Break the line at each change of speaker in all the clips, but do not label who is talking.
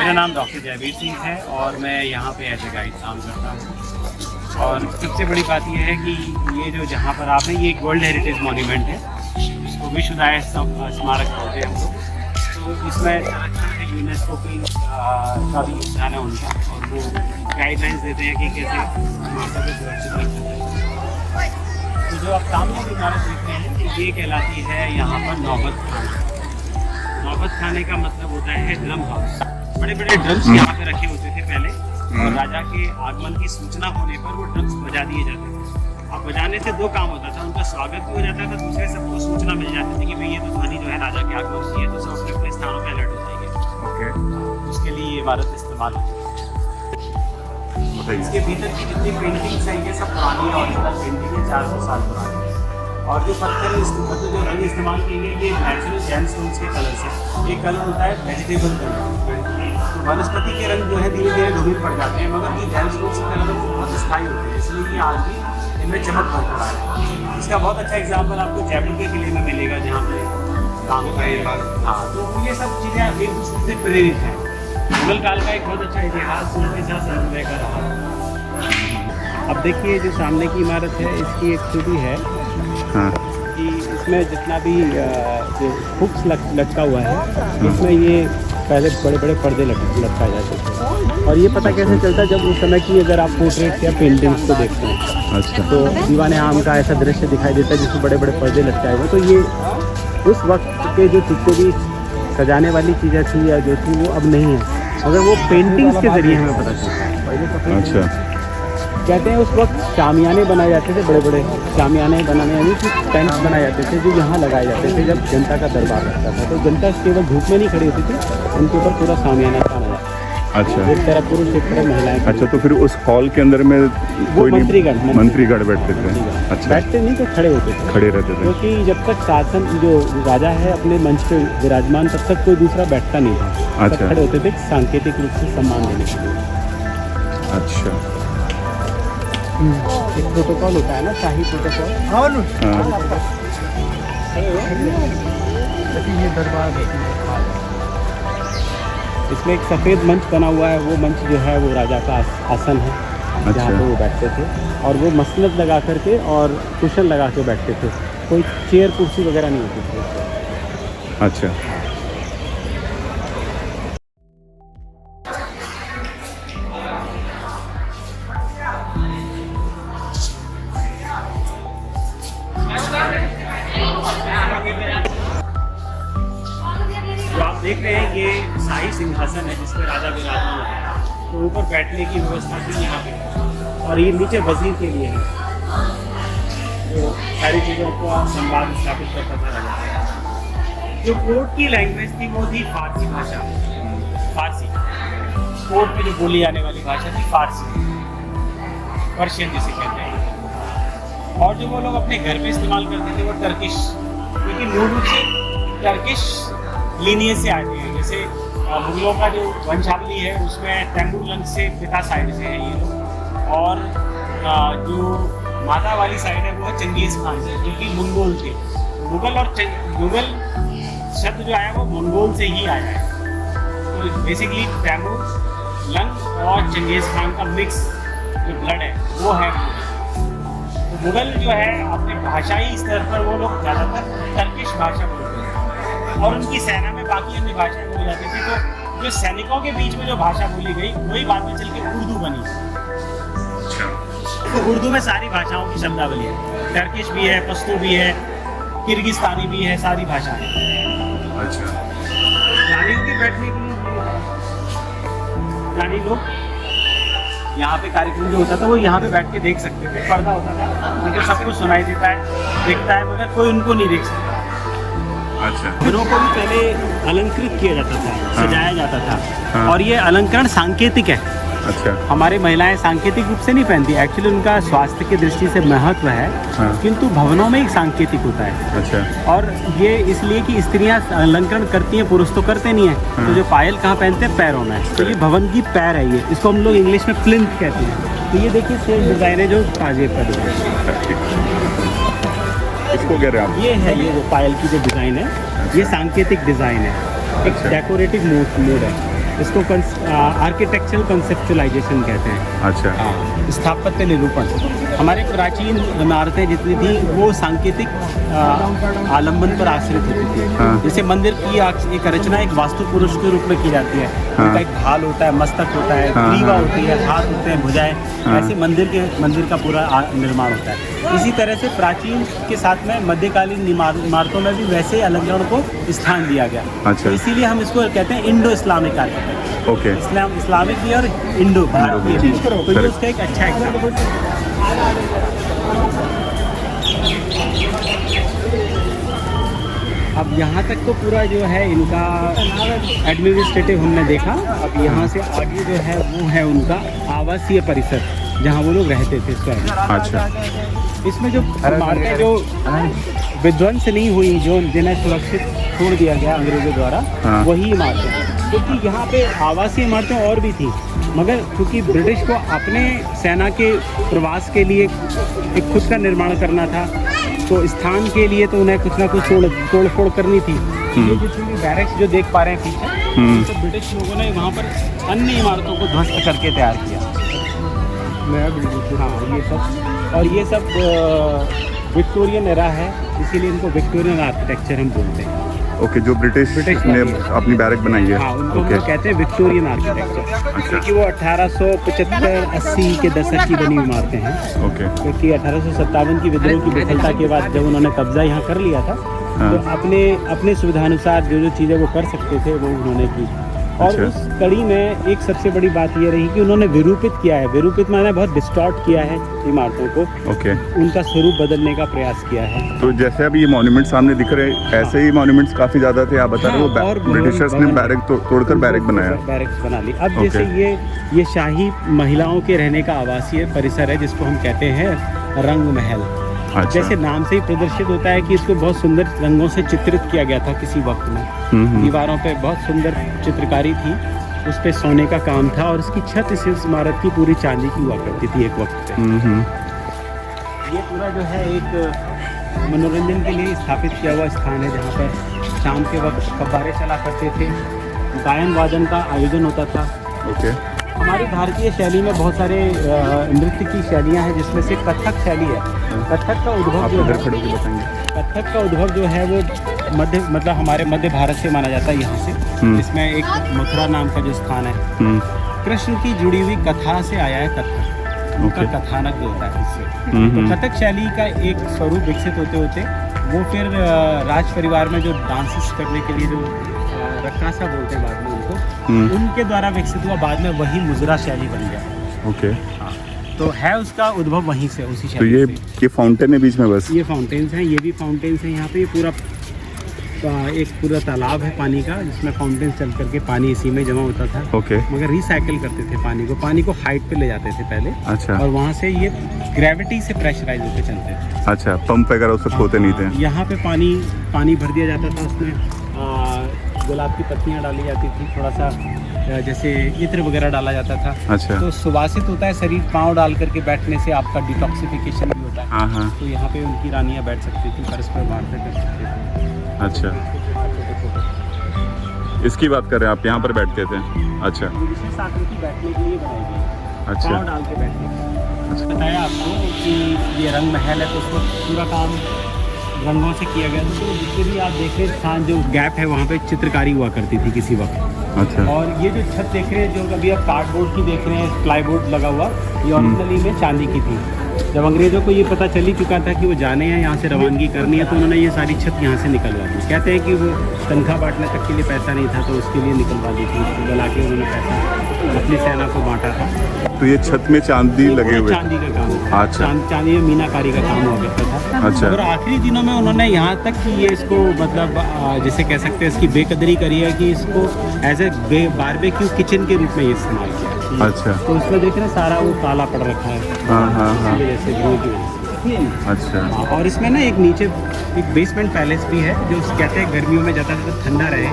मेरा नाम डॉक्टर जयवीर सिंह है और मैं यहाँ पे एज ए गाइड काम करता हूँ। और सबसे बड़ी बात यह है कि ये जो जहाँ पर आप हैं ये एक वर्ल्ड हेरिटेज मॉन्यूमेंट है, इसको विश्वदाय स्मारक बोलते हैं हम लोग। तो इसमें संरक्षण है यूनेस्को की का भी योगदान है उनका, और वो गाइडलाइंस देते हैं कि कैसे माता को सुरक्षित रख सकते हैं। तो जो आप सामने की इमारत देख रहे हैं ये कहलाती है यहाँ पर नौबत खाना। नौबत खाने का मतलब होता है ड्रम हाउस। बड़े बड़े ड्रम्स यहाँ पे रखे होते थे पहले, और राजा के आगमन की सूचना होने पर वो ड्रम्स बजा दिए जाते थे। अब बजाने से दो काम होता था, उनका स्वागत भी हो जाता था, दूसरे सबको सूचना मिल जाती थी कि भाई ये तो ध्वनि जो है राजा के आगमन की है, तो सब अपने अपने स्थानों पर अलर्ट हो जाएंगे।
ओके,
उसके लिए ये इमारत इस्तेमाल होती है। इसके भीतर की जितनी पेंटिंग्स हैं ये सब पुरानी और पेंटिंग है, 400 साल पुरानी। और जो पत्थर मतलब जो रंग इस्तेमाल किए ये नेचुरल जेमस्टोन्स के कलर से। एक कलर होता है वेजिटेबल कलर, तो वनस्पति के रंग जो है धीरे धीरे धूमिल पड़ जाते हैं, मगर ये जेमस्टोन्स के कलर बहुत स्थायी होते हैं, इसलिए ये आज भी इनमें चमक बरकरार है। इसका बहुत अच्छा एग्जाम्पल आपको जयपुर के किले में मिलेगा, जहाँ पे काम का। हाँ, तो ये सब चीज़ें एक दूसरे से प्रेरित हैं। मुगल काल का एक बहुत अच्छा इतिहास उनके साथ समन्वय का रहा। अब देखिए जो सामने की इमारत है इसकी एक खूबी है कि इसमें जितना भी जो हुक्स लटका हुआ है, इसमें ये पहले बड़े बड़े पर्दे लटकाए जाते थे। और ये पता कैसे चलता है, जब उस समय की अगर आप पोर्ट्रेट या पेंटिंग्स को देखते हैं, अच्छा, तो दीवाने आम का ऐसा दृश्य दिखाई देता है जिसमें बड़े बड़े पर्दे लटकाए हुए। तो ये उस वक्त के जो जितने भी सजाने वाली चीज़ें थी या जो थी वो अब नहीं है, मगर वो पेंटिंग्स के जरिए हमें पता चलता है। अच्छा, कहते हैं उस वक्त शामियाने बनाए जाते थे, बड़े बड़े शामियाने बनाने यानी कि टेंट्स बनाए जाते थे जो यहाँ लगाए जाते थे जब जनता का दरबार लगता था। तो जनता केवल धूप में नहीं खड़ी होती थी, उनके ऊपर पूरा शामियाना बनाया जाता था। अच्छा, एक तरफ पुरुष एक तरफ महिलाएं। अच्छा, तो फिर उस हॉल के अंदर में कोई मंत्रीगण बैठते थे? अच्छा, बैठते नहीं तो खड़े होते थे, खड़े रहते थे, क्योंकि जब तक शासन जो राजा है अपने मंच पे विराजमान तब तक कोई दूसरा बैठता नहीं था। अच्छा, खड़े होते थे सांकेतिक रूप से सम्मान देने के लिए। अच्छा, एक प्रोटोकॉल होता है ना, शाही प्रोटोकॉल। ये दरबार इसमें एक सफ़ेद मंच बना हुआ है, वो मंच जो है वो राजा का आसन है। अच्छा, जहाँ पे वो बैठते थे, और वो मसनद लगा करके और कुशन लगा के बैठते थे, कोई चेयर कुर्सी वगैरह नहीं होती थी। अच्छा, देख रहे हैं ये शाही सिंहासन है जिसमें राजा विराजमान है, तो ऊपर बैठने की व्यवस्था भी यहाँ पे, और ये नीचे वजीर के लिए है जो सारी चीज़ों को संवाद स्थापित करता था राजा। जो कोर्ट की लैंग्वेज थी वो थी फारसी भाषा। फारसी कोर्ट में जो बोली जाने वाली भाषा थी फारसी, पर्शियन जिसे कहते हैं। और जो वो लोग अपने घर में इस्तेमाल करते थे वो टर्किश, क्योंकि मूल रूप से टर्किश लीनियज से आते हैं। जैसे मुगलों का जो वंशावली है उसमें तैमूरलंग से पिता साइड से है ये लोग, और जो माता वाली साइड है वो है चंगेज़ खान से, जो कि मंगोल थे। मुगल और मुगल शब्द जो आया वो मंगोल से ही आया है। तो बेसिकली तैमूरलंग और चंगेज़ खान का मिक्स जो ब्लड है वो है। तो मुगल जो है अपने भाषाई स्तर पर वो लोग ज़्यादातर टर्किश भाषा बोलते हैं, और उनकी सेना में बाकी अन्य भाषाएं बोली जाती थी। तो जो सैनिकों के बीच में जो भाषा बोली गई वही बाद में चल के उर्दू बनी। अच्छा, तो उर्दू में सारी भाषाओं की शब्दावली है, टर्किश भी है, पश्तो भी है, किर्गिस्तानी भी है, सारी भाषाएं। अच्छा, रानियों की बैठने के लिए रानी लोग यहाँ पे कार्यक्रम जो होता था वो यहाँ पे बैठ के देख सकते थे, पर्दा होता था, लेकिन सब कुछ सुनाई देता है, दिखता है, मगर कोई उनको नहीं देख सकता। अच्छा, घरों को भी पहले अलंकृत किया जाता था, सजाया जाता था, और ये अलंकरण सांकेतिक है। अच्छा, हमारी महिलाएं सांकेतिक रूप से नहीं पहनती, एक्चुअली उनका स्वास्थ्य की दृष्टि से महत्व है, किंतु भवनों में एक सांकेतिक होता है। अच्छा, और ये इसलिए कि स्त्रियां अलंकरण करती हैं, पुरुष तो करते नहीं है। तो जो पायल कहाँ पहनते हैं? पैरों में। तो ये भवन की पैर है, ये इसको हम लोग इंग्लिश में प्लिंथ कहते हैं। तो ये देखिए सेम डिज़ाइन है जो ताजे पर इसको कह रहे हैं आप? ये है, ये जो पायल की जो डिज़ाइन है ये सांकेतिक डिज़ाइन है, एक डेकोरेटिव मोड है। इसको आर्किटेक्चरल कंसेप्चुलाइजेशन कहते हैं।
अच्छा।
हाँ, स्थापत्य निरूपण। हमारे प्राचीन इमारतें जितनी थी वो सांकेतिक आलम्बन पर आश्रित होती थी।
हाँ।
जैसे मंदिर की एक रचना एक वास्तु पुरुष के रूप में की जाती है।
हाँ।
उनका एक ढाल होता है, मस्तक होता है,
हाँ,
ग्रीवा
हाँ।
होती है, हाथ होते हैं, भुजाएं।
हाँ।
ऐसे मंदिर का पूरा निर्माण होता है। इसी तरह से प्राचीन के साथ में मध्यकालीन इमारतों में भी वैसे अलंकरण को स्थान दिया गया।
अच्छा।
तो इसीलिए हम इसको कहते हैं Indo Islamic architecture.
Okay.
Islamic भी और इंडो भारतीय भी। तो ये
Correct.
उसका एक अच्छा एग्जाम्पल है। अब यहाँ तक तो पूरा जो है इनका एडमिनिस्ट्रेटिव हमने देखा। अब यहाँ से आगे जो है वो है उनका आवासीय परिसर जहाँ वो लोग रहते थे स्वयं।
अच्छा।
इसमें जो इमारतें जो विध्वंस नहीं हुई, जो जिन्हें सुरक्षित छोड़ दिया गया अंग्रेजों द्वारा,
हाँ।
वही इमारतें। क्योंकि यहाँ पे आवासीय इमारतें और भी थी, मगर क्योंकि ब्रिटिश को अपने सेना के प्रवास के लिए एक खुद का निर्माण करना था, तो स्थान के लिए तो उन्हें कुछ ना कुछ तोड़ फोड़ करनी थी। ये जितनी भी बैरक्स जो देख पा रहे हैं पीछे, तो ब्रिटिश लोगों ने वहाँ पर अन्य इमारतों को ध्वस्त करके तैयार किया। हाँ, ये सब विक्टोरियन एरा है, इसीलिए इनको विक्टोरियन आर्किटेक्चर हम बोलते हैं।
ओके, जो ब्रिटिश ने अपनी बैरक बनाई है।
हाँ, उनको
ओके।
हम कहते हैं विक्टोरियन आर्किटेक्चर।
अच्छा।
क्योंकि वो 1875-80 के दशक की बनी इमारतें हैं।
ओके।
क्योंकि 1857 की विद्रोह की विफलता के बाद जब उन्होंने कब्जा यहाँ कर लिया था,
हाँ।
तो अपने सुविधानुसार जो चीज़ें वो कर सकते थे वो उन्होंने की। और
अच्छा।
उस कड़ी में एक सबसे बड़ी बात ये रही कि उन्होंने विरूपित किया है। विरूपित माने बहुत डिस्टॉर्ट किया है इमारतों को,
ओके।
उनका स्वरूप बदलने का प्रयास किया है।
तो जैसे अभी ये मॉन्यूमेंट सामने दिख रहे हैं, ऐसे ही मॉन्यूमेंट्स काफ़ी ज़्यादा थे। आप बता रहे हो
हाँ, और
ब्रिटिशर्स ने बैरक तोड़कर बैरक बनाया।
बैरक्स बना ली। अब
ओके।
जैसे ये शाही महिलाओं के रहने का आवासीय परिसर है, जिसको हम कहते हैं रंग महल।
अच्छा।
जैसे नाम से ही प्रदर्शित होता है कि इसको बहुत सुंदर रंगों से चित्रित किया गया था किसी वक्त में। दीवारों पे बहुत सुंदर चित्रकारी थी, उस पे सोने का काम था, और इसकी छत इस इमारत की पूरी चांदी की हुआ करती थी एक वक्त पे। ये पूरा जो है एक मनोरंजन के लिए स्थापित किया हुआ स्थान है, जहाँ पर शाम के वक्त फव्वारे चला करते थे, गायन वादन का आयोजन होता था।
ओके।
हमारी भारतीय शैली में बहुत सारे नृत्य की शैलियाँ हैं, जिसमें से कथक शैली है। कथक का उद्भव
आप
जो
इधर
है,
खड़े होकर बताएंगे।
कथक का उद्भव जो है वो हमारे मध्य भारत से माना जाता है। यहाँ से इसमें एक मथुरा नाम का जो स्थान है, कृष्ण की जुड़ी हुई कथा से आया है कथक। उनका कथानक जो होता है इससे। तो कथक शैली का एक स्वरूप विकसित होते होते वो फिर राज परिवार में जो डांसेस करने के लिए जो रक्कासा बोलते हैं बाद में उनको, उनके द्वारा विकसित हुआ। बाद में वही मुजरा शैली बन गया।
ओके।
हाँ, तो है उसका उद्भव वहीं से, उसी
तो
शैली से।
ये फाउंटेन है बीच में बस।
ये फाउंटेन्स हैं, ये भी फाउंटेन्स हैं। यहाँ पे ये पूरा एक पूरा तालाब है पानी का, जिसमें फाउंटेन चल करके पानी इसी में जमा होता था।
ओके।
मगर रिसाइकिल करते थे पानी को हाइट पे ले जाते थे पहले।
अच्छा।
और वहाँ से ये ग्रेविटी से प्रेशराइज होकर चलते थे।
अच्छा, पंप वगैरह उससे खोते नहीं थे।
यहाँ पे पानी भर दिया जाता था, उसमें गुलाब की पत्तियाँ डाली जाती थी, थोड़ा सा जैसे इत्र वगैरह डाला जाता था।
अच्छा।
तो सुवासित होता है शरीर, पाँव डाल करके बैठने से आपका डिटॉक्सिफिकेशन भी होता है।
हाँ हाँ।
तो यहाँ पे उनकी रानियाँ बैठ सकती थी, परस्पर वार्ता कर सकते थे।
अच्छा, इसकी बात कर रहे हैं आप, यहाँ पर बैठते थे। अच्छा।
विशेष आकृति बैठने के लिए बनाई गई है,
अच्छा।
पाँव डाल के बैठने के लिए। अच्छा। बताया आपको कि ये रंग महल है, तो उस वक्त पूरा काम रंगों से किया गया। तो जितने भी आप देख रहे स्थान जो गैप है, वहाँ पे चित्रकारी हुआ करती थी किसी वक्त।
अच्छा।
और ये जो छत देख रहे हैं, जो अभी आप कार्डबोर्ड की देख रहे हैं, प्लाईबोर्ड लगा हुआ, ये ओरिजिनली में चांदी की थी। जब अंग्रेज़ों को ये पता चल ही चुका था कि वो जाने हैं, यहाँ से रवानगी करनी है, तो उन्होंने ये सारी छत यहाँ से निकलवा दी। कहते हैं कि वो तनख्वाह बांटने तक के लिए पैसा नहीं था, तो उसके लिए निकलवा दी थी। उसको गला के उन्होंने पैसा अपनी सेना को बांटा था।
तो ये छत में चांदी लगे हुए?
चांदी का काम।
अच्छा।
चांदी में मीनाकारी का काम हुआ करता था।
अच्छा।
और आखिरी दिनों में उन्होंने यहाँ तक कि ये इसको मतलब जैसे कह सकते हैं इसकी बेकदरी करी है, कि इसको एज ए बारबेक्यू किचन के रूप में ये इस्तेमाल किया।
अच्छा।
तो उसमें देख रहे हैं सारा वो काला पड़ रखा है।
हाँ हाँ हाँ।
जैसे धुएं की वजह से।
अच्छा।
और इसमें ना एक नीचे एक बेसमेंट पैलेस भी है, जो कहते हैं गर्मियों में ज़्यादा ठंडा रहे,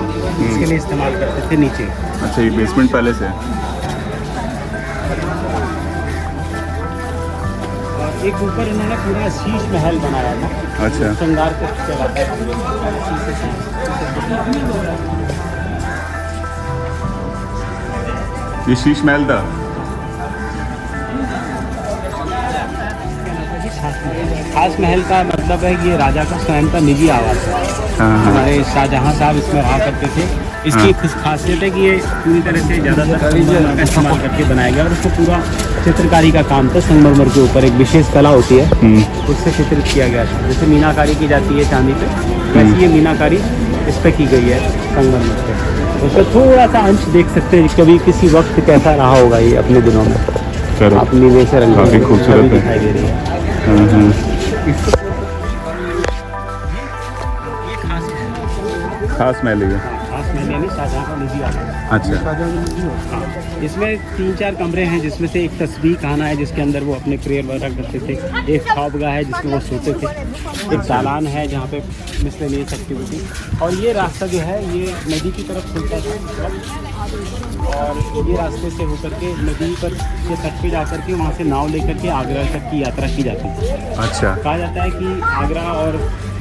इसके लिए इस्तेमाल करते थे नीचे।
अच्छा, ये बेसमेंट पैलेस है।
और एक ऊपर इन्होंने पूरा शीश महल बनाया था।
अच्छा।
श्रृंगार कक्ष कहलाता है।
ये शीश महल था।
खास महल का मतलब है कि ये राजा का स्वयं का निजी आवास है।
हाँ।
हमारे शाहजहाँ साहब इसमें रहा करते थे। इसकी एक खासियत है कि ये पूरी तरह से ज़्यादातर संगमरमर का इस्तेमाल करके बनाया गया और उसको पूरा चित्रकारी का काम था। संगमरमर के ऊपर एक विशेष कला होती है, उससे चित्रित किया गया था। जैसे मीनाकारी की जाती है चांदी पे, वैसे ये मीनाकारी इस पर की गई है संगमरमर पे। उसका थोड़ा सा अंश देख सकते हैं, कभी किसी वक्त कैसा रहा होगा ये अपने दिनों में।
चलो,
आप नीले से रंग
काफी खूबसूरत है।
दिखाई दे रही है। ये
खास महल है ये।
खास महल यानी शाहजहाँ का निजी आवास।
अच्छा।
हाँ, इसमें 3-4 कमरे हैं, जिसमें से एक तस्बीह खाना है जिसके अंदर वो अपने प्रेयर वगैरह करते थे। एक ख्वाबगाह है जिसमें वो सोते थे। एक दालान है जहाँ पे मिसलेनियस एक्टिविटी। और ये रास्ता जो है ये नदी की तरफ खुलता था और ये रास्ते से होकर के नदी पर के तट पे जाकर के वहाँ से नाव लेकर के आगरा तक की यात्रा की जाती थी।
अच्छा।
कहा जाता है कि आगरा और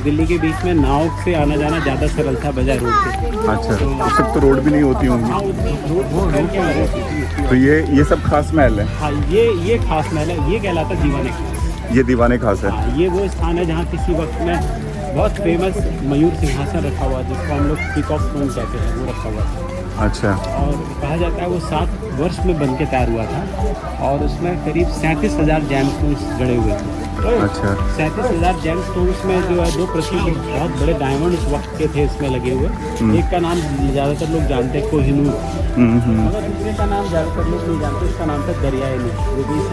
दिल्ली के बीच में नाव से आना जाना ज़्यादा सरल था बजाय रोड से।
अच्छा, उस वक्त तो रोड भी नहीं होती होंगी।
हाँ, रोड
तो ये सब खास महल है।
हाँ, ये खास महल है। ये कहलाता दीवाने खास।
ये दीवाने खास है।
हाँ, ये वो स्थान है जहाँ किसी वक्त में बहुत फेमस मयूर सिंहासन रखा हुआ है, जिसको हम लोग पीकॉक थ्रोन कहते हैं, वो रखा हुआ था।
अच्छा।
और कहा जाता है वो 7 वर्ष में बन के तैयार हुआ था और उसमें करीब 37,000 जेमस्टोन्स जड़े हुए थे।
अच्छा।
37,000 जेमस्टोन्स में जो है 2 प्रसिद्ध बहुत बड़े डायमंड उस वक्त के थे इसमें लगे हुए। एक का नाम ज़्यादातर लोग जानते हैं कोहिनूर, मगर दूसरे का नाम ज़्यादातर लोग नहीं जानते। उसका नाम था दरियाए नूर, वो भी इस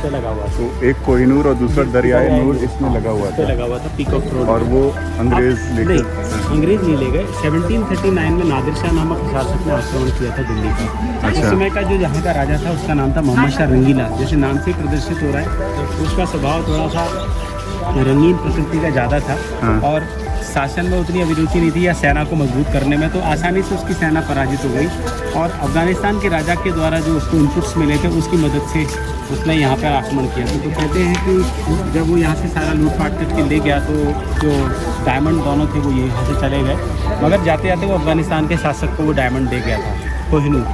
पे लगा हुआ था।
तो एक कोहिनूर और दूसरा दरियाए नूर इसमें लगा हुआ था।
लगा हुआ था पीकॉक थ्रोन।
और वो अंग्रेज लेकर,
अंग्रेज नहीं ले गए। 1739 में नादिर शाह नामक शासक ने आक्रमण किया था दिल्ली की।
अच्छा।
उस समय का जो यहाँ का राजा था उसका नाम था मोहम्मद शाह रंगीला। जैसे नाम से प्रदर्शित हो रहा है, उसका स्वभाव थोड़ा सा रंगीन प्रकृति का ज़्यादा था।
हाँ।
और शासन में उतनी अभिरुचि नहीं थी या सेना को मजबूत करने में, तो आसानी से उसकी सेना पराजित हो गई। और अफगानिस्तान के राजा के द्वारा जो उसको इनपुट्स मिले थे उसकी मदद से उसने यहाँ पर आक्रमण किया। तो कहते हैं कि जब वो यहाँ से सारा लूटपाट करके ले गया तो जो डायमंड दोनों थे वो यहाँ से चले गए, मगर जाते जाते वो अफगानिस्तान के शासक को वो डायमंड दे गया था, कोहिनूर।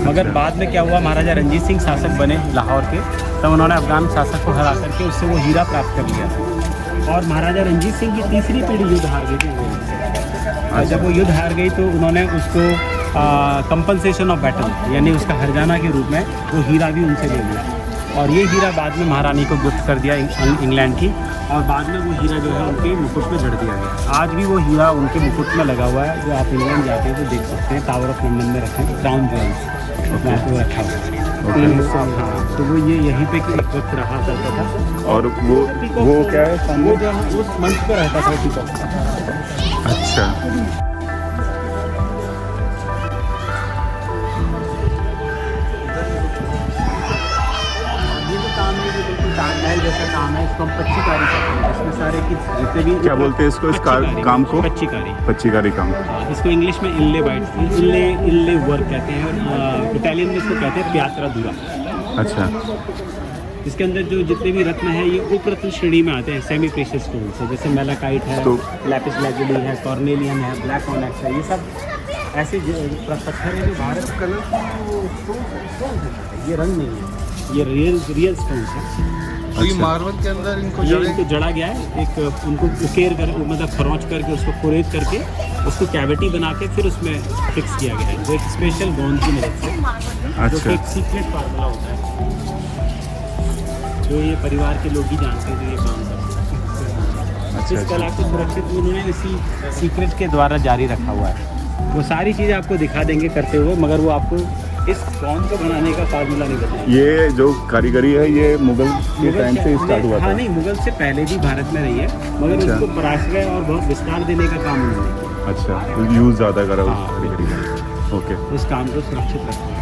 मगर बाद में क्या हुआ, महाराजा रंजीत सिंह शासक बने लाहौर के, तब उन्होंने अफगान शासक को हरा करके उससे वो हीरा प्राप्त कर लिया था। और महाराजा रंजीत सिंह की तीसरी पीढ़ी युद्ध हार गई थी। और जब वो युद्ध हार गई तो उन्होंने उसको कंपनसेशन ऑफ बैटल यानी उसका हरजाना के रूप में वो हीरा भी उनसे ले लिया। और ये हीरा बाद में महारानी को गिफ्ट कर दिया इंग्लैंड की, और बाद में वो हीरा जो है उनके मुकुट में जड़ दिया गया। आज भी वो हीरा उनके मुकुट में लगा हुआ है, जो आप इंग्लैंड जाते हैं तो देख सकते हैं। टावर ऑफ लंदन में रखे क्राउन ज्वेल्स वहाँ पे रखा हुआ है। हाँ, तो वो ये यहीं पे एक वक्त रहा करता था।
और वो क्या है,
वो जो है उस मंच पर रहता था पीकॉक।
अच्छा।
ताजमहल जैसा काम है, इसको हम पच्चीकारी कहते हैं। इसमें सारे की जितने भी
क्या बोलते हैं इसको, इस काम को? पच्चीकारी काम।
इसको इंग्लिश में इल्ले वर्क कहते हैं और इटालियन में इसको कहते हैं प्यात्रा दूरा।
अच्छा।
इसके अंदर जो जितने भी रत्न है ये उपरत्न श्रेणी में आते हैं, सेमी प्रीशियस स्टोन्स है। जैसे मेलाकाइट है, लैपिस लैजुली है, कॉर्नेलियन है, ब्लैक ऑनेक्स है। ये सब ऐसे पत्थर है जो भारत कलर, ये रंग नहीं है, ये रियल स्टोन्स है।
तो ये मार्बल के अंदर इनको
जड़ा गया है। एक उनको उकेर कर मतलब खरोंच करके उसको कुरेद करके उसको कैविटी बना के फिर उसमें फिक्स किया गया है, जो एक स्पेशल गोंद की मदद से, जो कि एक सीक्रेट फार्मूला होता है, जो ये परिवार के लोग ही जानते हैं जो ये काम करते हैं। इस कला को सुरक्षित उन्होंने इसी सीक्रेट के द्वारा जारी रखा हुआ है। वो सारी चीज़ें आपको दिखा देंगे करते हुए, मगर वो आपको इस गोंद को बनाने का फार्मूला नहीं बताएंगे।
ये जो कारीगरी है ये मुगल के टाइम से स्टार्ट हुआ था?
हाँ नहीं, मुगल से पहले भी भारत में रही है, मगर उसको पराश्रय और बहुत विस्तार देने का काम उन्होंने किया।
अच्छा, तो यूज़ ज़्यादा करा उस
हाँ,
कारीगरी का। ओके।
उस काम को सुरक्षित रखना है।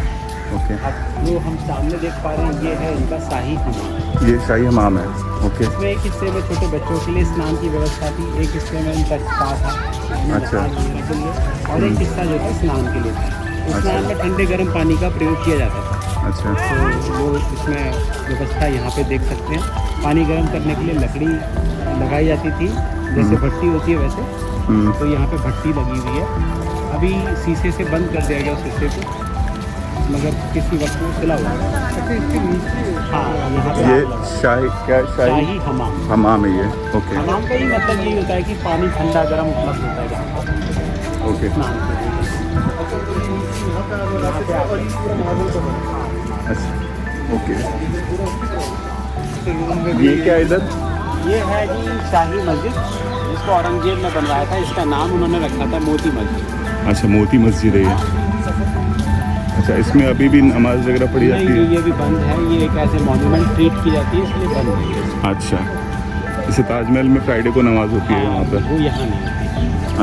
ओके।
अब जो हम सामने देख पा रहे हैं ये है इनका शाही हमाम।
ये शाही हमाम है। ओके।
इसमें एक हिस्से में छोटे बच्चों के लिए स्नान की व्यवस्था थी, एक हिस्से में इनका स्पा था
अच्छा।
और एक हिस्सा जो था स्नान के लिए था। स्नान में ठंडे गर्म पानी का प्रयोग किया जाता था।
अच्छा।
तो वो इसमें व्यवस्था यहाँ पे देख सकते हैं। पानी गर्म करने के लिए लकड़ी लगाई जाती थी, जैसे भट्टी होती है वैसे। तो यहाँ पे भट्टी लगी हुई है। अभी शीशे से बंद कर दिया गया उस हिस्से को, मगर किसी वक्त में खुला हुआ है।
अच्छा इसके नीचे
हाँ, यहाँ पे
ये
आग लगा।
शाही क्या शाही
शाही हमाम।
हमाम है ये। ओके
हमाम का ही मतलब यही होता है कि पानी ठंडा गर्म उपलब्ध होता है जहाँ पर
ओके
स्नान के लिए।
यहाँ पे आगे
यहाँ पे
और ये पूरा मार्बल का बना
अच्छा ओके।
है। रूम में भी
ये क्या है इधर?
ये है जी शाही मस्जिद, जिसको औरंगजेब ने बनवाया था। इसका नाम उन्होंने रखा था मोती मस्जिद।
अच्छा मोती मस्जिद है ये। अच्छा इसमें अभी भी नमाज वगैरह पढ़ी जाती
नहीं,
है?
ये भी बंद है। ये एक ऐसे मॉन्यूमेंट ट्रीट की जाती है, इसलिए बंद है।
अच्छा जैसे ताजमहल में फ्राइडे को नमाज होती है वहाँ पर।
वो यहाँ नहीं होती।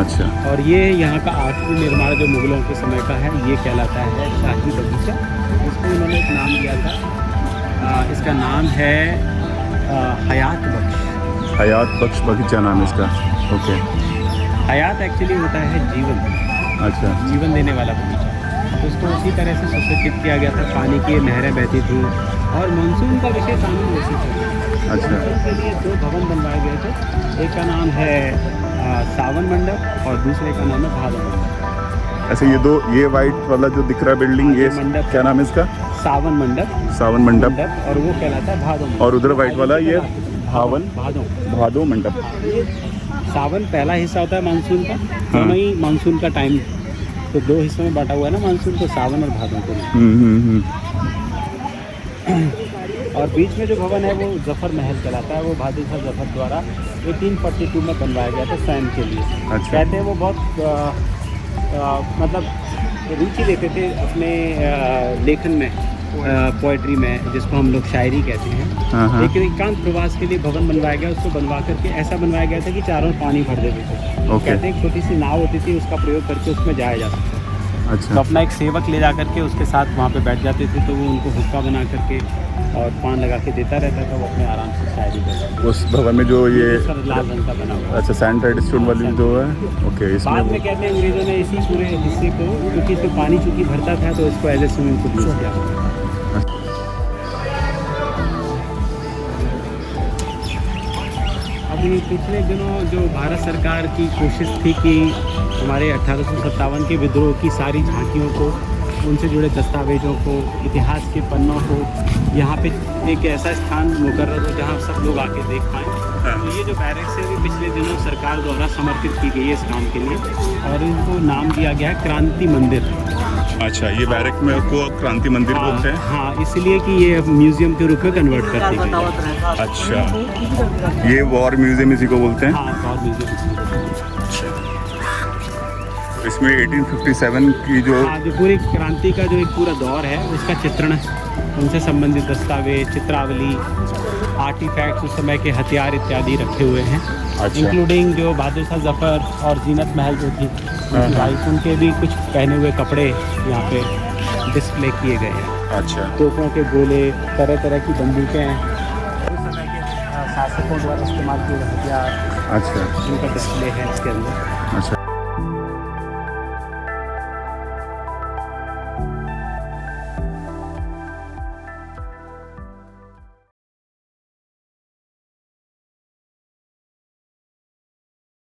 अच्छा
और ये यहाँ का आखिरी निर्माण जो मुगलों के समय का है, ये कहलाता है शाही बगीचा। इसको इन्होंने एक नाम दिया था। इसका नाम है हयात बख्श।
हयात बख्श बगीचा नाम है इसका। ओके
हयात एक्चुअली होता है जीवन,
अच्छा
जीवन देने वाला बगीचा। तो इसको उसी तरह से सुसज्जित किया गया था। पानी की नहरें बहती थी और मानसून का विशेष आनंद लेते थे।
अच्छा
इसके लिए दो भवन बनवाए गए थे। एक का नाम है सावन मंडप और दूसरे का नाम है भादो मंडप।
ऐसे ये वाइट वाला जो दिख रहा है बिल्डिंग ये
मंडप।
क्या नाम है इसका?
सावन मंडप
सावन मंडप।
मंडप, और वो कहलाता है भादो मंडप।
और उधर वाइट वाला ये भावन
भादो।
भादो मंडप।
ये सावन पहला हिस्सा होता है मानसून का। दोनों ही मानसून का टाइम, तो दो हिस्सों में बांटा हुआ है ना मानसून को, सावन और भादो को।
हम्म।
और बीच में जो भवन है वो जफर महल कहलाता है। वो बहादुर शाह जफर द्वारा 1842 में बनवाया गया था सैन्य के लिए।
अच्छा।
कहते हैं वो बहुत मतलब रुचि लेते थे अपने लेखन में, पोइट्री में, जिसको हम लोग शायरी कहते हैं।
हाँ।
लेकिन एकांत प्रवास के लिए भवन बनवाया गया। उसको बनवा करके ऐसा बनवाया गया था कि चारों पानी भर देते थे।
ओके।
कहते हैं एक छोटी सी नाव होती थी, उसका प्रयोग करके उसमें जाया जा सकता था। तो
अच्छा
अपना एक सेवक ले जा करके उसके साथ वहाँ पे बैठ जाते थे, तो वो उनको हुक्का बना करके और पान लगा के देता रहता था। वो अपने आराम से शायरी करते
उस भवन में जो ये
सर लाल रंग का बना हुआ।
अच्छा सैनिटाइड स्टोन वाली जो है ओके इसमें
बाद
वो
में कहते हैं अंग्रेजों ने इसी पूरे हिस्से को, क्योंकि इसमें पानी चूंकि भरता था, तो इसको as a swimming pool use किया। अभी पिछले दिनों जो भारत सरकार की कोशिश थी कि हमारे 1857 के विद्रोह की सारी झांकियों को, उनसे जुड़े दस्तावेजों को, इतिहास के पन्नों को यहाँ पे एक ऐसा स्थान मुकर्रर हो जहाँ सब लोग आके देख पाएँ। तो ये जो बैरक्स है, वो पिछले दिनों सरकार द्वारा समर्पित की गई है इस काम के लिए, और इनको नाम दिया गया है क्रांति मंदिर।
अच्छा ये बैरक में को क्रांति मंदिर बोलते हैं।
हाँ, इसलिए कि ये म्यूजियम के रूप में कन्वर्ट कर दी गई है।
अच्छा ये वॉर म्यूजियम इसी को बोलते हैं।
हाँ, बहुत म्यूजियम।
इसमें 1857 की जो
हाँ, जो पूरी क्रांति का जो एक पूरा दौर है उसका चित्रण है, उनसे संबंधित दस्तावेज, चित्रावली, आर्टिफैक्ट्स, उस समय के हथियार इत्यादि रखे हुए हैं।
अच्छा।
इंक्लूडिंग जो बहादुर शाह जफर और जीनत महल जो थी उनकी वाइफ, उनके भी कुछ पहने हुए कपड़े यहाँ पे डिस्प्ले किए गए हैं।
अच्छा
तोपों के गोले, तरह तरह की बंदूकें, उस समय के शासकों द्वारा इस्तेमाल किए हुए हथियार,
अच्छा
उनका डिस्प्ले है इसके अंदर।
अच्छा